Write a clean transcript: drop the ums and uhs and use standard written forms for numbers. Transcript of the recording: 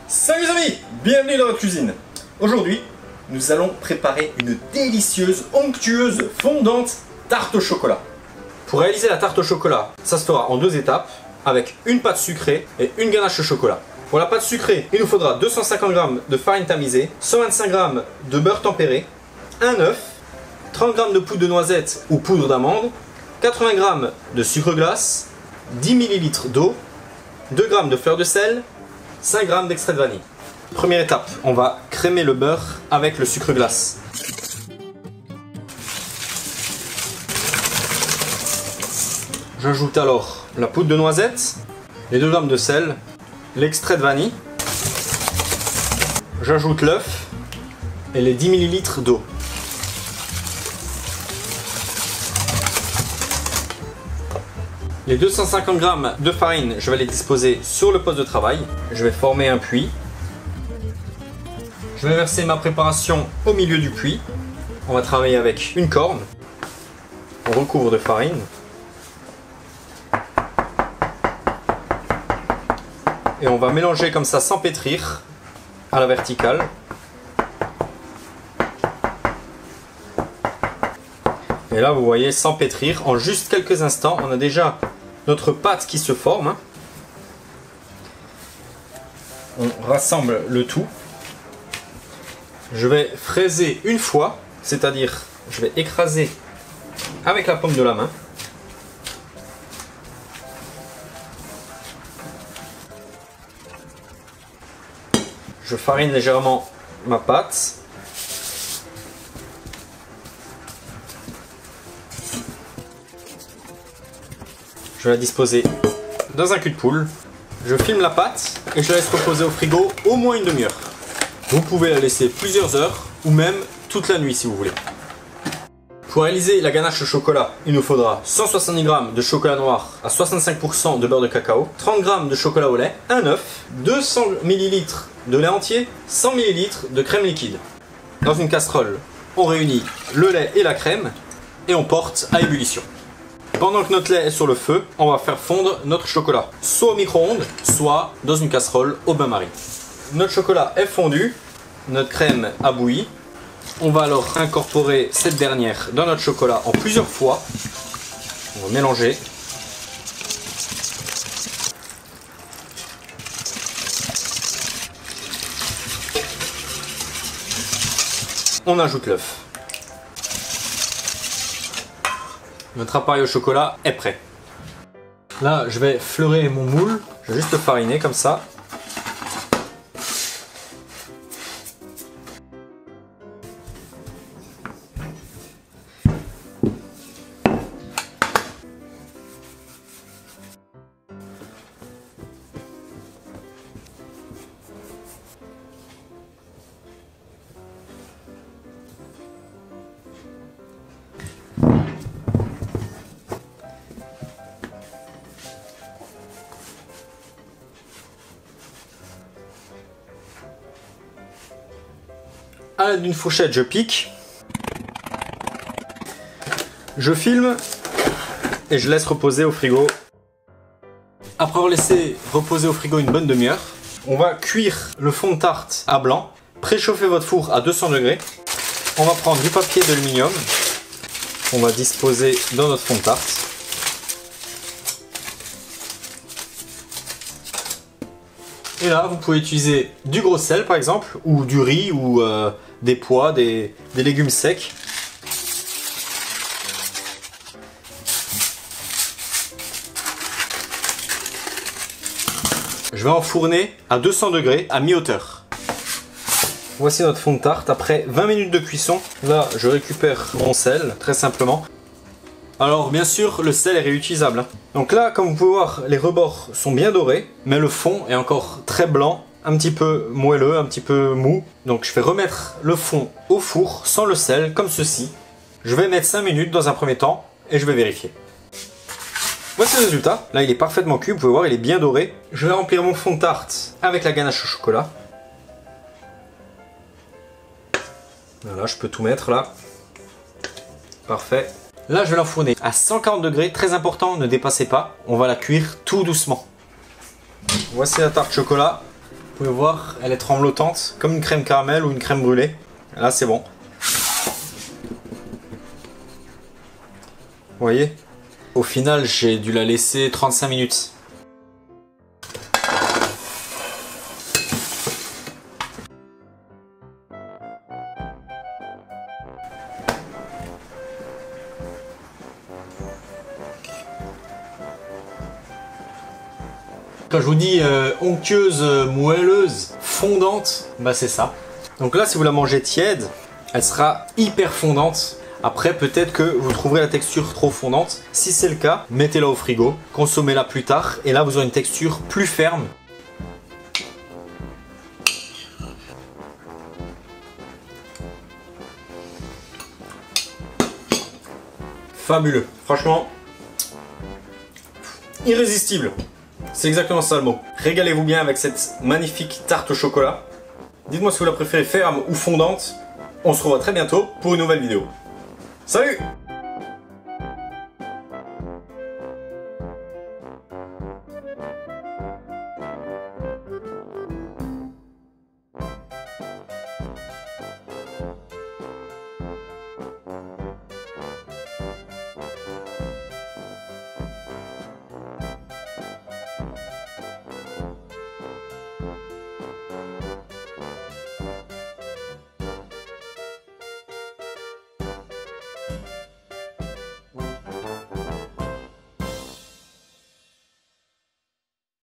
Salut les amis, bienvenue dans notre cuisine. Aujourd'hui, nous allons préparer une délicieuse, onctueuse, fondante tarte au chocolat. Pour réaliser la tarte au chocolat, ça se fera en deux étapes, avec une pâte sucrée et une ganache au chocolat. Pour la pâte sucrée, il nous faudra 250 g de farine tamisée, 125 g de beurre tempéré, un œuf, 30 g de poudre de noisette ou poudre d'amande, 80 g de sucre glace, 10 ml d'eau, 2 g de fleur de sel, 5 g d'extrait de vanille. Première étape, on va crémer le beurre avec le sucre glace. J'ajoute alors la poudre de noisette, les 2 g de sel, l'extrait de vanille. J'ajoute l'œuf et les 10 ml d'eau. Les 250 g de farine, je vais les disposer sur le poste de travail. Je vais former un puits. Je vais verser ma préparation au milieu du puits. On va travailler avec une corne. On recouvre de farine. Et on va mélanger comme ça sans pétrir à la verticale. Et là vous voyez, sans pétrir, en juste quelques instants, on a déjà notre pâte qui se forme. On rassemble le tout. Je vais fraiser une fois, c'est-à-dire je vais écraser avec la paume de la main. Je farine légèrement ma pâte. Je vais la disposer dans un cul de poule. Je filme la pâte et je la laisse reposer au frigo au moins une demi-heure. Vous pouvez la laisser plusieurs heures ou même toute la nuit si vous voulez. Pour réaliser la ganache au chocolat, il nous faudra 170 g de chocolat noir à 65% de beurre de cacao, 30 g de chocolat au lait, un œuf, 200 ml de lait entier, 100 ml de crème liquide. Dans une casserole, on réunit le lait et la crème et on porte à ébullition. Pendant que notre lait est sur le feu, on va faire fondre notre chocolat, soit au micro-ondes, soit dans une casserole au bain-marie. Notre chocolat est fondu, notre crème a bouilli. On va alors incorporer cette dernière dans notre chocolat en plusieurs fois. On va mélanger. On ajoute l'œuf. Notre appareil au chocolat est prêt. Là, je vais fleurer mon moule. Je vais juste le fariner comme ça. À l'aide d'une fourchette, je pique, je filme et je laisse reposer au frigo. Après avoir laissé reposer au frigo une bonne demi-heure, on va cuire le fond de tarte à blanc. Préchauffez votre four à 200 degrés. On va prendre du papier d'aluminium. On va disposer dans notre fond de tarte. Et là, vous pouvez utiliser du gros sel par exemple, ou du riz, ou des pois, des légumes secs. Je vais enfourner à 200 degrés à mi-hauteur. Voici notre fond de tarte après 20 minutes de cuisson. Là, je récupère mon sel, très simplement. Alors bien sûr, le sel est réutilisable. Donc là, comme vous pouvez voir, les rebords sont bien dorés, mais le fond est encore très blanc, un petit peu moelleux, un petit peu mou. Donc je vais remettre le fond au four sans le sel, comme ceci. Je vais mettre 5 minutes dans un premier temps et je vais vérifier. Voici le résultat. Là, il est parfaitement cuit, vous pouvez voir, il est bien doré. Je vais remplir mon fond de tarte avec la ganache au chocolat. Voilà, je peux tout mettre là. Parfait. Là, je vais l'enfourner à 140 degrés, très important, ne dépassez pas. On va la cuire tout doucement. Voici la tarte chocolat. Vous pouvez voir, elle est tremblotante, comme une crème caramel ou une crème brûlée. Là, c'est bon. Vous voyez? Au final, j'ai dû la laisser 35 minutes. Quand je vous dis onctueuse, moelleuse, fondante, bah c'est ça. Donc là, si vous la mangez tiède, elle sera hyper fondante. Après, peut-être que vous trouverez la texture trop fondante. Si c'est le cas, mettez-la au frigo, consommez-la plus tard, et là, vous aurez une texture plus ferme. Fabuleux. Franchement, irrésistible. C'est exactement ça le mot. Régalez-vous bien avec cette magnifique tarte au chocolat. Dites-moi si vous la préférez ferme ou fondante. On se revoit très bientôt pour une nouvelle vidéo. Salut!